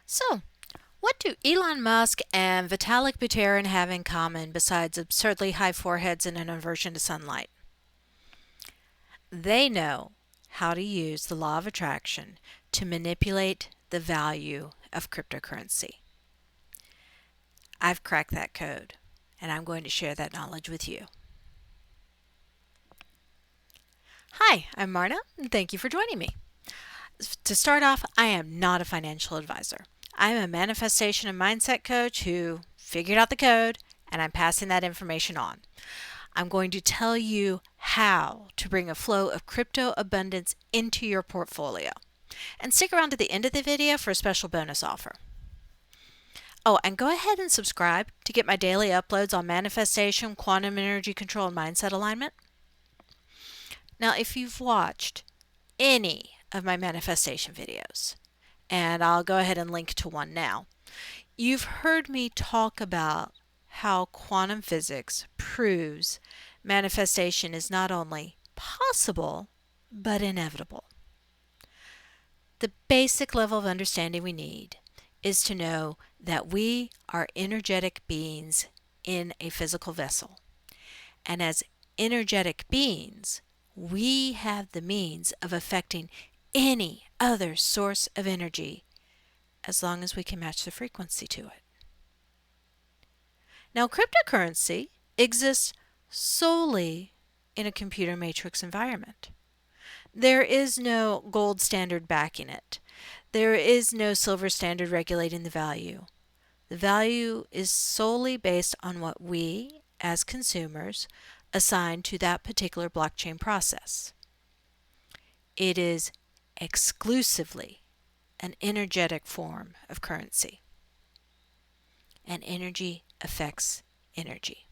So, what do Elon Musk and Vitalik Buterin have in common besides absurdly high foreheads and an aversion to sunlight? They know how to use the law of attraction to manipulate the value of cryptocurrency. I've cracked that code, and I'm going to share that knowledge with you. Hi, I'm Marna, and thank you for joining me. To start off, I am not a financial advisor. I'm a manifestation and mindset coach who figured out the code, and I'm passing that information on. I'm going to tell you how to bring a flow of crypto abundance into your portfolio. And stick around to the end of the video for a special bonus offer. Oh, and go ahead and subscribe to get my daily uploads on manifestation, quantum energy control, and mindset alignment. Now, if you've watched any of my manifestation videos, and I'll go ahead and link to one now, you've heard me talk about how quantum physics proves manifestation is not only possible, but inevitable. The basic level of understanding we need is to know that we are energetic beings in a physical vessel. And as energetic beings, we have the means of affecting any other source of energy as long as we can match the frequency to it. Now, cryptocurrency exists solely in a computer matrix environment. There is no gold standard backing it. There is no silver standard regulating the value. The value is solely based on what we, as consumers, assign to that particular blockchain process. It is exclusively an energetic form of currency. And energy affects energy.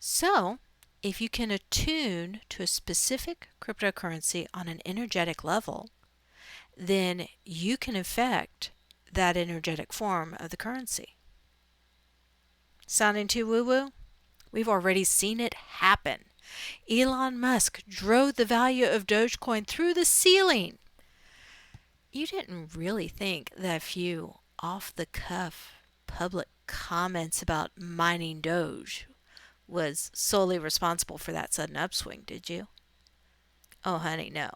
So, if you can attune to a specific cryptocurrency on an energetic level, then you can affect that energetic form of the currency. Sounding too woo-woo? We've already seen it happen. Elon Musk drove the value of Dogecoin through the ceiling. You didn't really think that a few off-the-cuff public comments about mining Doge was solely responsible for that sudden upswing, did you? Oh, honey, no.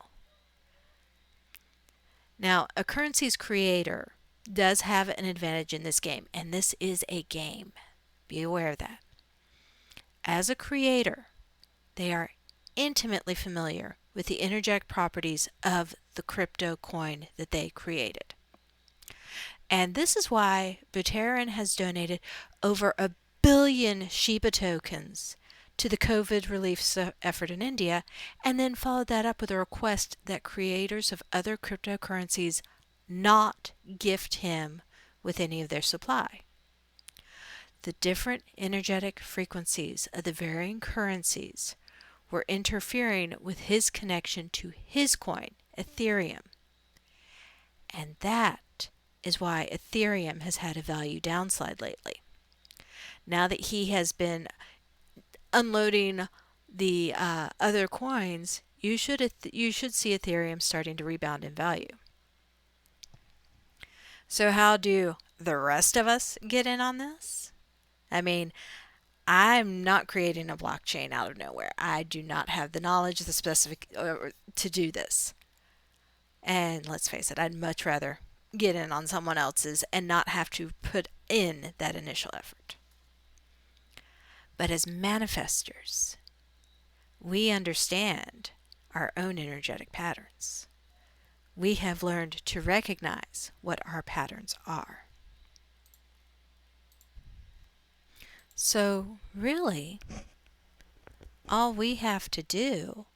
Now, a currency's creator does have an advantage in this game, and this is a game. Be aware of that. As a creator, they are intimately familiar with the energetic properties of the crypto coin that they created. And this is why Buterin has donated over 1 billion Shiba tokens to the COVID relief effort in India, and then followed that up with a request that creators of other cryptocurrencies not gift him with any of their supply. The different energetic frequencies of the varying currencies were interfering with his connection to his coin, Ethereum. And that is why Ethereum has had a value downslide lately. Now that he has been unloading the other coins, you should see Ethereum starting to rebound in value. So how do the rest of us get in on this? I mean, I'm not creating a blockchain out of nowhere. I do not have the knowledge, the specific to do this. And let's face it, I'd much rather get in on someone else's and not have to put in that initial effort. But as manifestors, we understand our own energetic patterns. We have learned to recognize what our patterns are. So really, all we have to do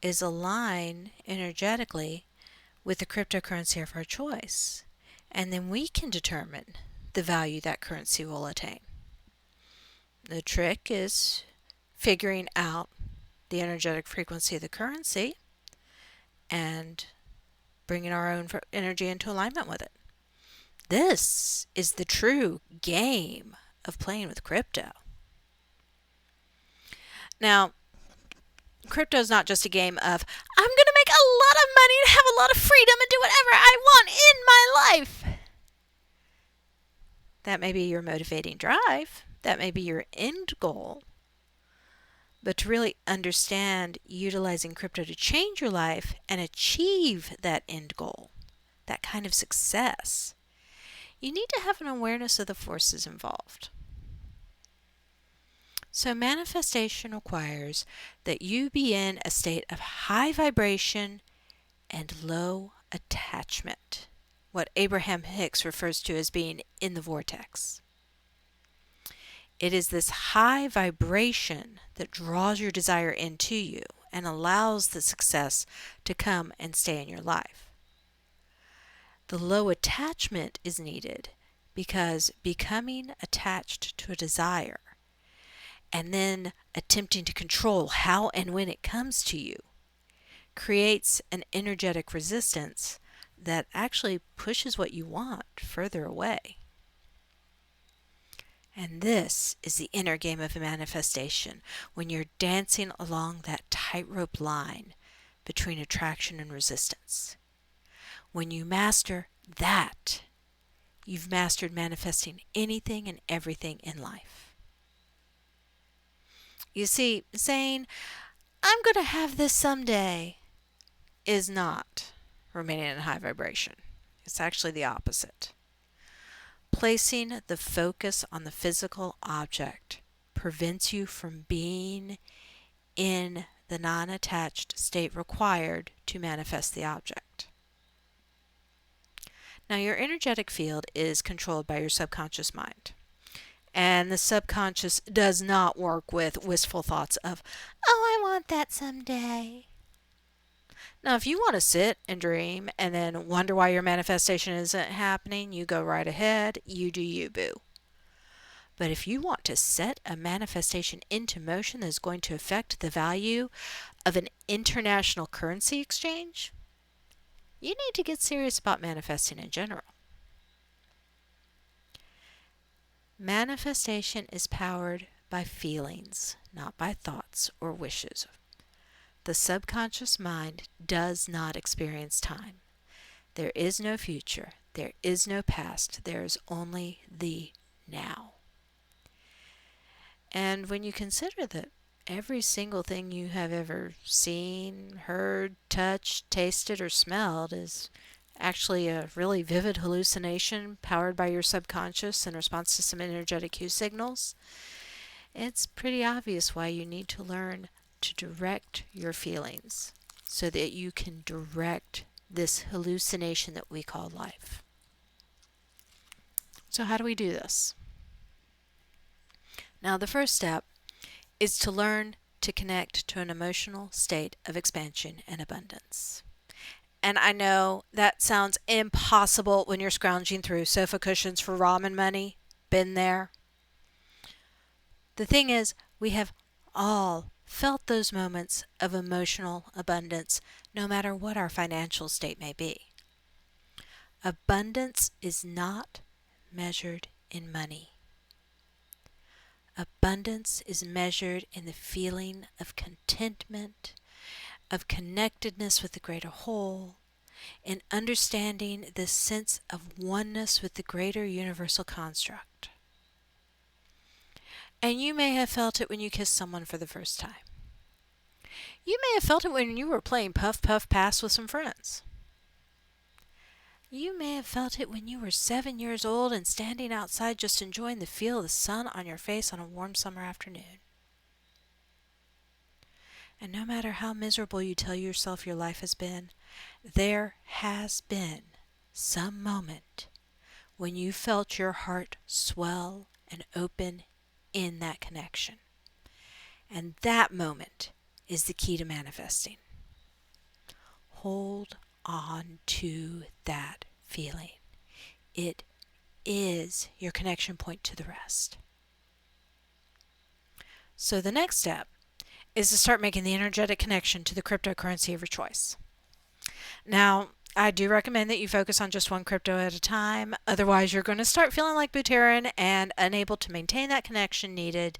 is align energetically with the cryptocurrency of our choice, and then we can determine the value that currency will attain. The trick is figuring out the energetic frequency of the currency and bringing our own energy into alignment with it. This is the true game of playing with crypto. Now, crypto is not just a game of, I'm going to make a lot of money and have a lot of freedom and do whatever I want in my life. That may be your motivating drive. That may be your end goal. But to really understand utilizing crypto to change your life and achieve that end goal, that kind of success, you need to have an awareness of the forces involved. So manifestation requires that you be in a state of high vibration and low attachment, what Abraham Hicks refers to as being in the vortex. It is this high vibration that draws your desire into you and allows the success to come and stay in your life. The low attachment is needed because becoming attached to a desire and then attempting to control how and when it comes to you creates an energetic resistance that actually pushes what you want further away. And this is the inner game of manifestation, when you're dancing along that tightrope line between attraction and resistance. When you master that, you've mastered manifesting anything and everything in life. You see, saying, I'm going to have this someday, is not remaining in high vibration. It's actually the opposite. Placing the focus on the physical object prevents you from being in the non-attached state required to manifest the object. Now, your energetic field is controlled by your subconscious mind. And the subconscious does not work with wistful thoughts of, oh, I want that someday. Now, if you want to sit and dream and then wonder why your manifestation isn't happening, you go right ahead. You do you, boo. But if you want to set a manifestation into motion that is going to affect the value of an international currency exchange, you need to get serious about manifesting in general. Manifestation is powered by feelings, not by thoughts or wishes. The subconscious mind does not experience time. There is no future. There is no past. There is only the now. And when you consider that every single thing you have ever seen, heard, touched, tasted, or smelled is actually a really vivid hallucination powered by your subconscious in response to some energetic cue signals, it's pretty obvious why you need to learn to direct your feelings so that you can direct this hallucination that we call life. So how do we do this? Now, the first step is to learn to connect to an emotional state of expansion and abundance. And I know that sounds impossible when you're scrounging through sofa cushions for ramen money. Been there. The thing is, we have all felt those moments of emotional abundance, no matter what our financial state may be. Abundance is not measured in money. Abundance is measured in the feeling of contentment, of connectedness with the greater whole, and understanding the sense of oneness with the greater universal construct. And you may have felt it when you kissed someone for the first time. You may have felt it when you were playing Puff Puff Pass with some friends. You may have felt it when you were 7 years old and standing outside just enjoying the feel of the sun on your face on a warm summer afternoon. And no matter how miserable you tell yourself your life has been, there has been some moment when you felt your heart swell and open in that connection. And that moment is the key to manifesting. Hold on to that feeling. It is your connection point to the rest. So the next step is to start making the energetic connection to the cryptocurrency of your choice. Now, I do recommend that you focus on just one crypto at a time. Otherwise, you're going to start feeling like Buterin and unable to maintain that connection needed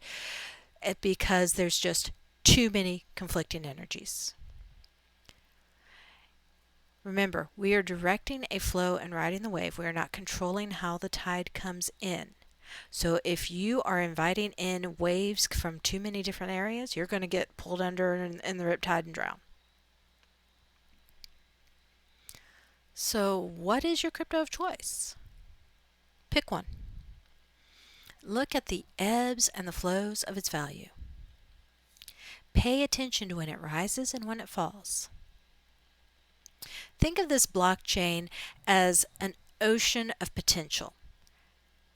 because there's just too many conflicting energies. Remember, we are directing a flow and riding the wave. We are not controlling how the tide comes in. So if you are inviting in waves from too many different areas, you're going to get pulled under in the riptide and drown. So what is your crypto of choice? Pick one. Look at the ebbs and the flows of its value. Pay attention to when it rises and when it falls. Think of this blockchain as an ocean of potential,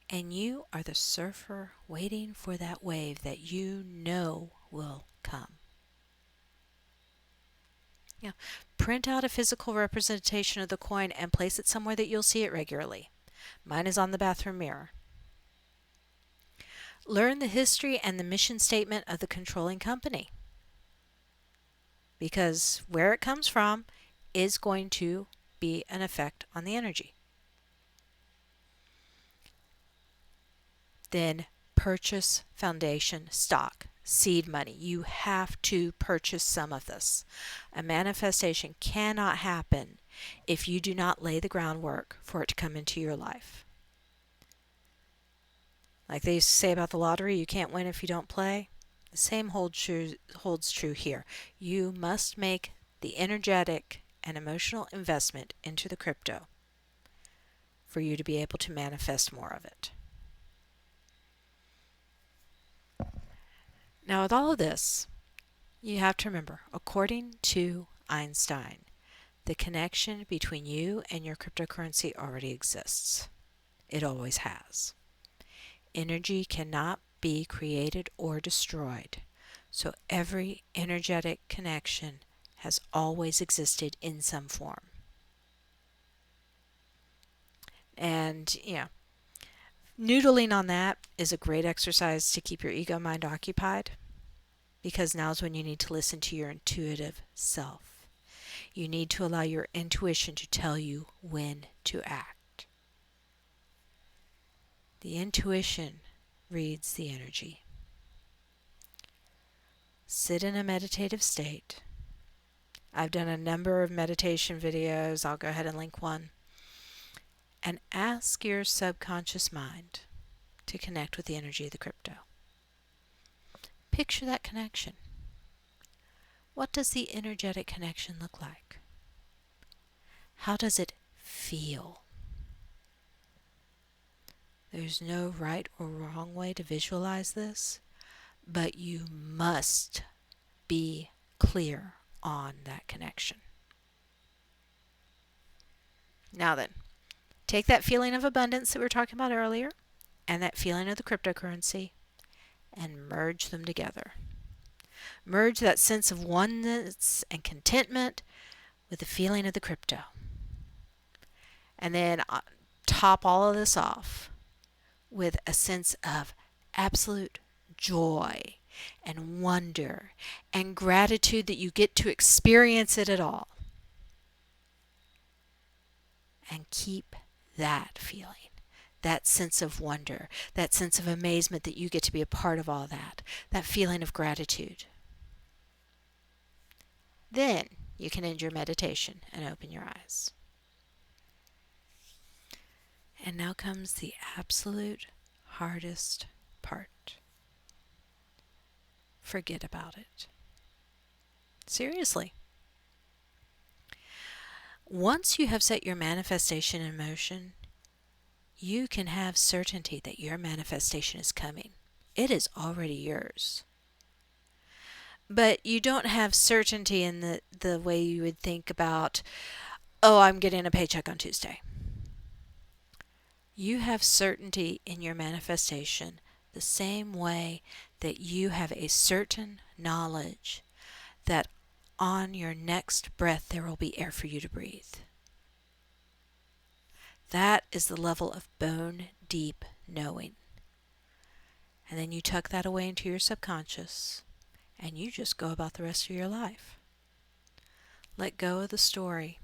and you are the surfer waiting for that wave that you know will come. Yeah. Print out a physical representation of the coin and place it somewhere that you'll see it regularly. Mine is on the bathroom mirror. Learn the history and the mission statement of the controlling company, because where it comes from is going to be an effect on the energy. Then purchase foundation stock, seed money. You have to purchase some of this. A manifestation cannot happen if you do not lay the groundwork for it to come into your life. Like they used to say about the lottery, you can't win if you don't play. The same holds true here. You must make the energetic and emotional investment into the crypto for you to be able to manifest more of it. Now, with all of this, you have to remember, according to Einstein, the connection between you and your cryptocurrency already exists. It always has. Energy cannot be created or destroyed, so every energetic connection has always existed in some form. And, noodling on that is a great exercise to keep your ego mind occupied, because now's when you need to listen to your intuitive self. You need to allow your intuition to tell you when to act. The intuition reads the energy. Sit in a meditative state. I've done a number of meditation videos. I'll go ahead and link one. And ask your subconscious mind to connect with the energy of the crypto. Picture that connection. What does the energetic connection look like? How does it feel? There's no right or wrong way to visualize this, but you must be clear on that connection. Now then, take that feeling of abundance that we were talking about earlier and that feeling of the cryptocurrency and merge them together. Merge that sense of oneness and contentment with the feeling of the crypto. And then top all of this off with a sense of absolute joy and wonder and gratitude that you get to experience it at all. And keep that feeling, that sense of wonder, that sense of amazement that you get to be a part of all that feeling of gratitude. Then you can end your meditation and open your eyes. And now comes the absolute hardest part. Forget about it. Seriously. Once you have set your manifestation in motion, you can have certainty that your manifestation is coming. It is already yours. But you don't have certainty in the way you would think about, oh, I'm getting a paycheck on Tuesday. You have certainty in your manifestation the same way that you have a certain knowledge that on your next breath there will be air for you to breathe. That is the level of bone deep knowing. And then you tuck that away into your subconscious and you just go about the rest of your life. Let go of the story.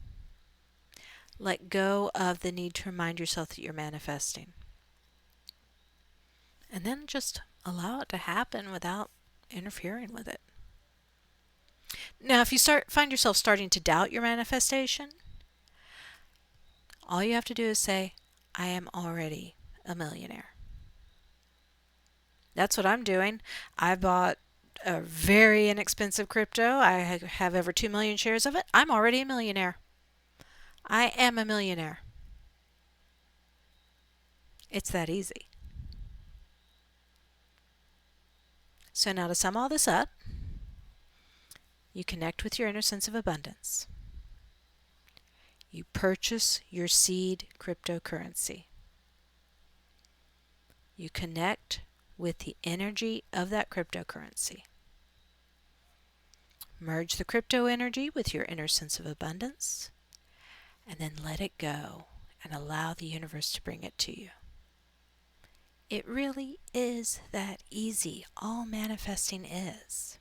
Let go of the need to remind yourself that you're manifesting. And then just allow it to happen without interfering with it. Now, if you find yourself starting to doubt your manifestation, All you have to do is say, I am already a millionaire. That's what I'm doing. I bought a very inexpensive crypto. I have over 2 million shares of it. I'm already a millionaire. I am a millionaire. It's that easy. So now to sum all this up, you connect with your inner sense of abundance. You purchase your seed cryptocurrency. You connect with the energy of that cryptocurrency. Merge the crypto energy with your inner sense of abundance, and then let it go and allow the universe to bring it to you. It really is that easy. All manifesting is.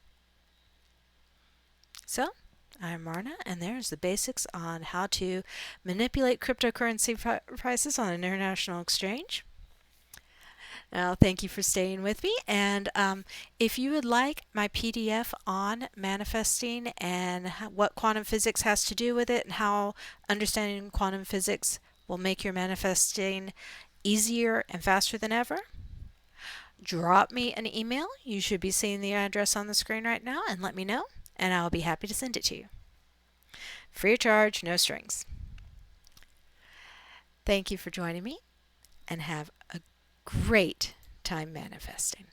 So, I'm Marna, and there's the basics on how to manipulate cryptocurrency prices on an international exchange. Now, thank you for staying with me. And if you would like my PDF on manifesting and what quantum physics has to do with it and how understanding quantum physics will make your manifesting easier and faster than ever, drop me an email. You should be seeing the address on the screen right now, and let me know, and I'll be happy to send it to you. Free of charge, no strings. Thank you for joining me, and have a great time manifesting.